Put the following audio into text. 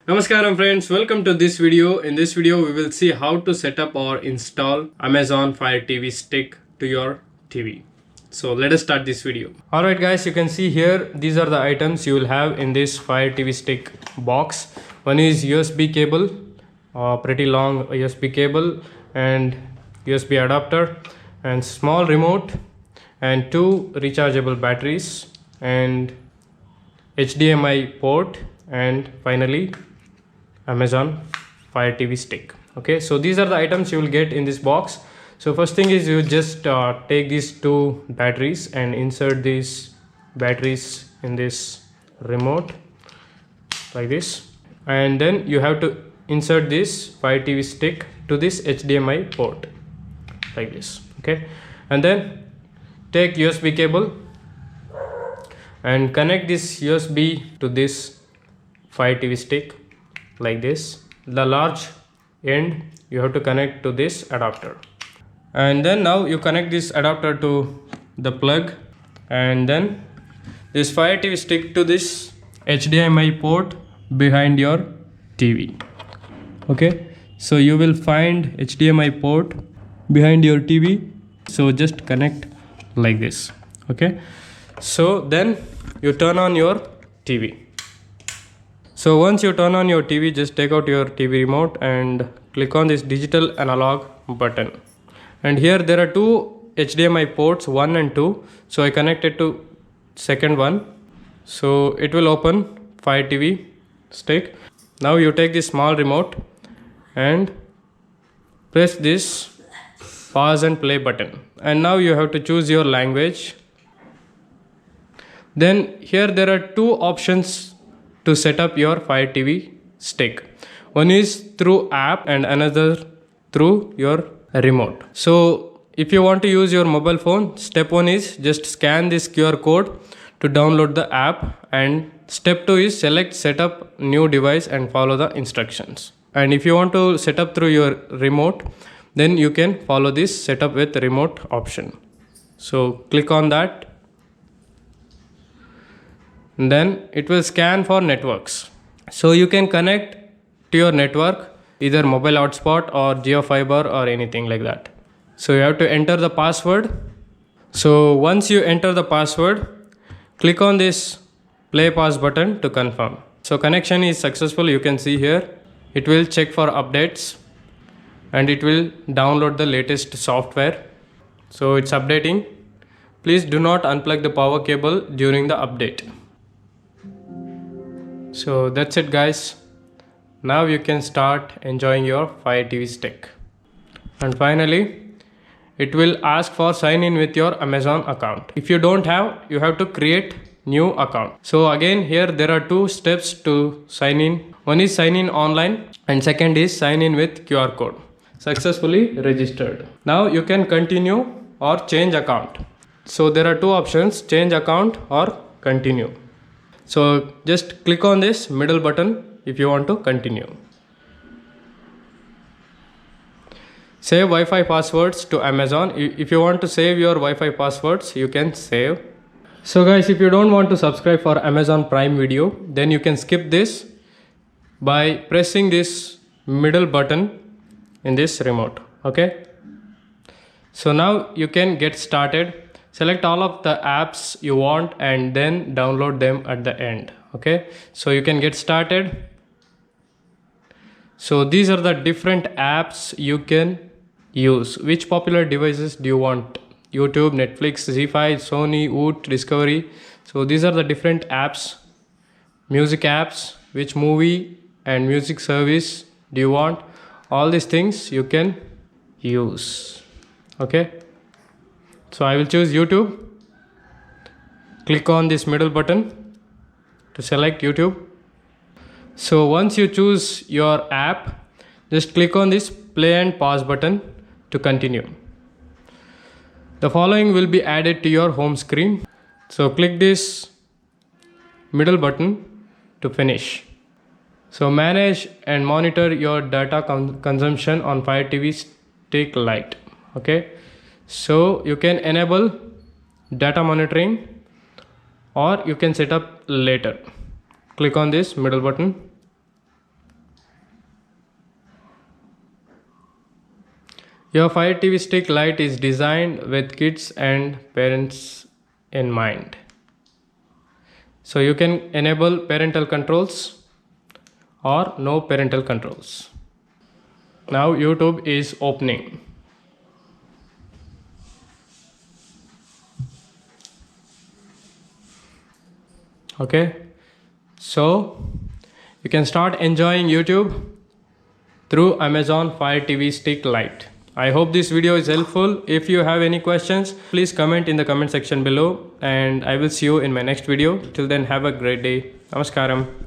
Namaskaram friends, welcome to this video. In this video we will see how to set up or install Amazon Fire TV stick to your TV. So let us start this video. Alright guys, you can see here these are the items you will have in this Fire TV stick box. One is USB cable, pretty long USB cable and USB adapter and small remote and two rechargeable batteries and HDMI port and finally Amazon Fire TV stick. Okay, so these are the items you will get in this box. So first thing is you just take these two batteries and insert these batteries in this remote like this, and then you have to insert this Fire TV stick to this HDMI port like this. Okay, and then take USB cable and connect this USB to this Fire TV stick like this. The large end you have to connect to this adapter, and then now you connect this adapter to the plug, and then this Fire TV stick to this HDMI port behind your TV. Okay, so you will find HDMI port behind your TV, so just connect like this. Okay, so then you turn on your TV. So once you turn on your TV, just take out your TV remote and click on this digital analog button. And here there are two HDMI ports, 1 and 2. So I connected to second one. So it will open Fire TV stick. Now you take this small remote and press this pause and play button. And now you have to choose your language. Then here there are two options to set up your Fire TV stick. One is through app and another through your remote. So if you want to use your mobile phone, step 1 is just scan this QR code to download the app, and step 2 is select setup new device and follow the instructions. And if you want to set up through your remote, then you can follow this setup with remote option. So click on that. And then it will scan for networks. So you can connect to your network, either mobile hotspot or GeoFiber or anything like that. So you have to enter the password. So once you enter the password, click on this play pause button to confirm. So connection is successful. You can see here it will check for updates and it will download the latest software. So it's updating. Please do not unplug the power cable during the update. So that's it guys. Now you can start enjoying your Fire TV stick. And finally, it will ask for sign in with your Amazon account. If you don't have, you have to create new account. So again here there are two steps to sign in. One is sign in online and second is sign in with QR code. Successfully registered. Now you can continue or change account. So there are two options, change account or continue. So just click on this middle button if you want to continue. Save Wi-Fi passwords to Amazon. If you want to save your Wi-Fi passwords, you can save. So guys, if you don't want to subscribe for Amazon Prime Video, then you can skip this by pressing this middle button in this remote. Okay. So now you can get started. Select all of the apps you want and then download them at the end. Okay, so you can get started. So these are the different apps you can use. Which popular devices do you want? YouTube, Netflix, Z5, Sony, Woot, Discovery. So these are the different apps, music apps. Which movie and music service do you want? All these things you can use. Okay. So I will choose YouTube. Click on this middle button to select YouTube. So once you choose your app, just click on this play and pause button to continue. The following will be added to your home screen. So click this middle button to finish. So manage and monitor your data consumption on Fire TV Stick Lite. Okay. So you can enable data monitoring or you can set up later. Click on this middle button. Your Fire TV Stick Lite is designed with kids and parents in mind. So you can enable parental controls or no parental controls. Now YouTube is opening. Okay, so you can start enjoying YouTube through Amazon Fire TV Stick Lite. I hope this video is helpful. If you have any questions, please comment in the comment section below, and I will see you in my next video. Till then, have a great day. Namaskaram.